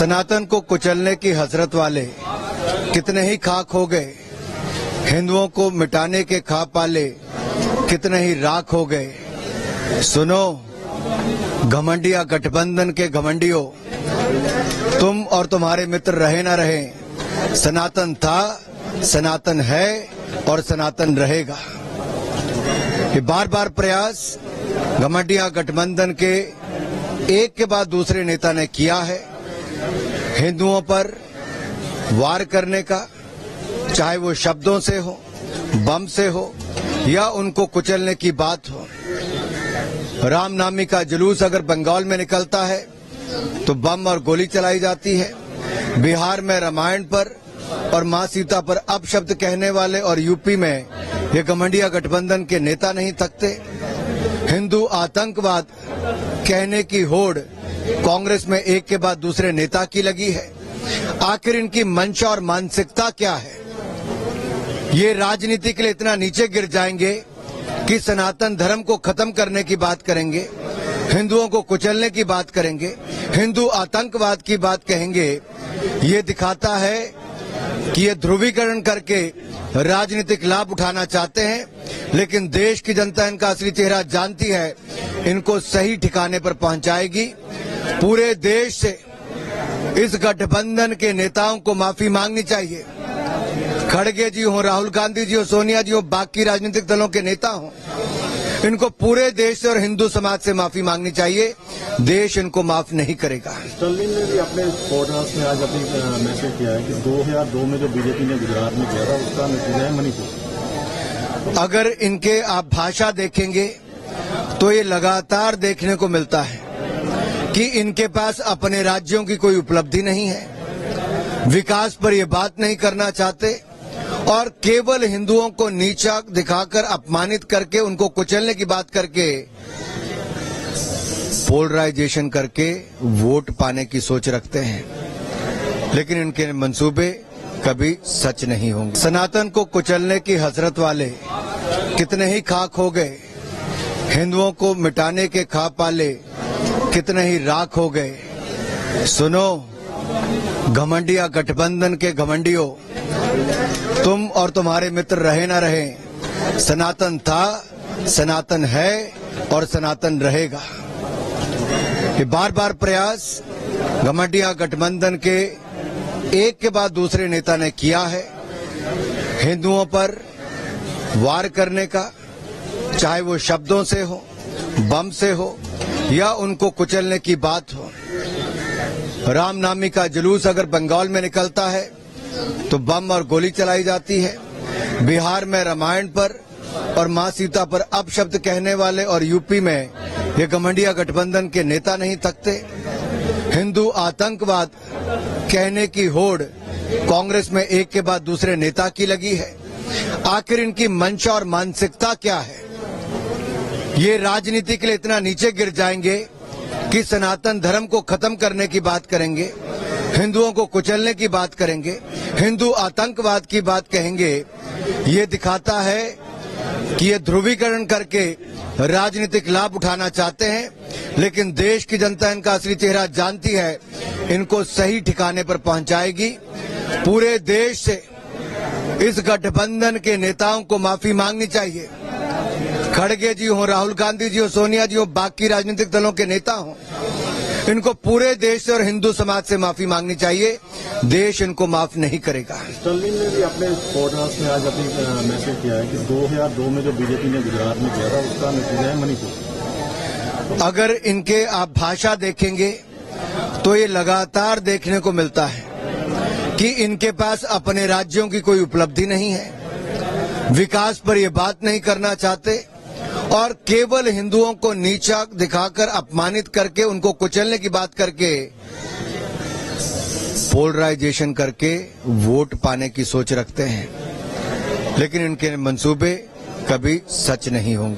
सनातन को कुचलने की हसरत वाले कितने ही खाक हो गए, हिंदुओं को मिटाने के खा पाले कितने ही राख हो गए। सुनो घमंडिया गठबंधन के घमंडियों, तुम और तुम्हारे मित्र रहे ना रहे, सनातन था, सनातन है और सनातन रहेगा। ये बार बार प्रयास घमंडिया गठबंधन के एक के बाद दूसरे नेता ने किया है हिंदुओं पर वार करने का, चाहे वो शब्दों से हो, बम से हो या उनको कुचलने की बात हो। रामनामी का जुलूस अगर बंगाल में निकलता है तो बम और गोली चलाई जाती है। बिहार में रामायण पर और मां सीता पर अपशब्द कहने वाले और यूपी में ये घमंडिया गठबंधन के नेता नहीं थकते। हिंदू आतंकवाद कहने की होड़ कांग्रेस में एक के बाद दूसरे नेता की लगी है। आखिर इनकी मंशा और मानसिकता क्या है? ये राजनीति के लिए इतना नीचे गिर जाएंगे कि सनातन धर्म को खत्म करने की बात करेंगे, हिंदुओं को कुचलने की बात करेंगे, हिंदू आतंकवाद की बात कहेंगे। ये दिखाता है कि ये ध्रुवीकरण करके राजनीतिक लाभ उठाना चाहते हैं, लेकिन देश की जनता इनका असली चेहरा जानती है, इनको सही ठिकाने पर पहुंचाएगी। पूरे देश से इस गठबंधन के नेताओं को माफी मांगनी चाहिए। खड़गे जी हो, राहुल गांधी जी हो, सोनिया जी हो, बाकी राजनीतिक दलों के नेता हो, इनको पूरे देश से और हिंदू समाज से माफी मांगनी चाहिए। देश इनको माफ नहीं करेगा। स्टर्लिन ने भी अपने पॉडकास्ट में आज अपनी मैसेज किया है कि 2002 में जो बीजेपी ने गुजरात में किया था उसका नतीजा है मणिपुर। अगर इनके आप भाषा देखेंगे तो ये लगातार देखने को मिलता है कि इनके पास अपने राज्यों की कोई उपलब्धि नहीं है, विकास पर ये बात नहीं करना चाहते और केवल हिंदुओं को नीचा दिखाकर, अपमानित करके, उनको कुचलने की बात करके, पोलराइजेशन करके वोट पाने की सोच रखते हैं। लेकिन इनके मंसूबे कभी सच नहीं होंगे। सनातन को कुचलने की हसरत वाले कितने ही खाक हो गए, हिंदुओं को मिटाने के खा पाले कितने ही राख हो गए। सुनो घमंडिया गठबंधन के घमंडियों, तुम और तुम्हारे मित्र रहे ना रहे, सनातन था, सनातन है और सनातन रहेगा। ये बार बार प्रयास घमंडिया गठबंधन के एक के बाद दूसरे नेता ने किया है हिंदुओं पर वार करने का, चाहे वो शब्दों से हो, बम से हो या उनको कुचलने की बात हो। रामनामी का जुलूस अगर बंगाल में निकलता है तो बम और गोली चलाई जाती है। बिहार में रामायण पर और मां सीता पर अपशब्द कहने वाले और यूपी में ये घमंडिया गठबंधन के नेता नहीं थकते। हिंदू आतंकवाद कहने की होड़ कांग्रेस में एक के बाद दूसरे नेता की लगी है। आखिर इनकी मंशा और मानसिकता क्या है? ये राजनीति के लिए इतना नीचे गिर जाएंगे कि सनातन धर्म को खत्म करने की बात करेंगे, हिंदुओं को कुचलने की बात करेंगे, हिंदू आतंकवाद की बात कहेंगे। ये दिखाता है कि ये ध्रुवीकरण करके राजनीतिक लाभ उठाना चाहते हैं, लेकिन देश की जनता इनका असली चेहरा जानती है, इनको सही ठिकाने पर पहुंचाएगी। पूरे देश से इस गठबंधन के नेताओं को माफी मांगनी चाहिए। खड़गे जी हो, राहुल गांधी जी हो, सोनिया जी हो, बाकी राजनीतिक दलों के नेता हो, इनको पूरे देश से और हिंदू समाज से माफी मांगनी चाहिए। देश इनको माफ नहीं करेगा। स्टर्लिन ने भी अपने पॉडकास्ट में आज अपनी मैसेज किया है कि 2002 में जो बीजेपी ने गुजरात में किया था उसका नतीजा है मणिपुर। अगर इनके आप भाषा देखेंगे तो ये लगातार देखने को मिलता है कि इनके पास अपने राज्यों की कोई उपलब्धि नहीं है, विकास पर ये बात नहीं करना चाहते और केवल हिंदुओं को नीचा दिखाकर, अपमानित करके, उनको कुचलने की बात करके, पोलराइजेशन करके वोट पाने की सोच रखते हैं। लेकिन इनके मंसूबे कभी सच नहीं होंगे।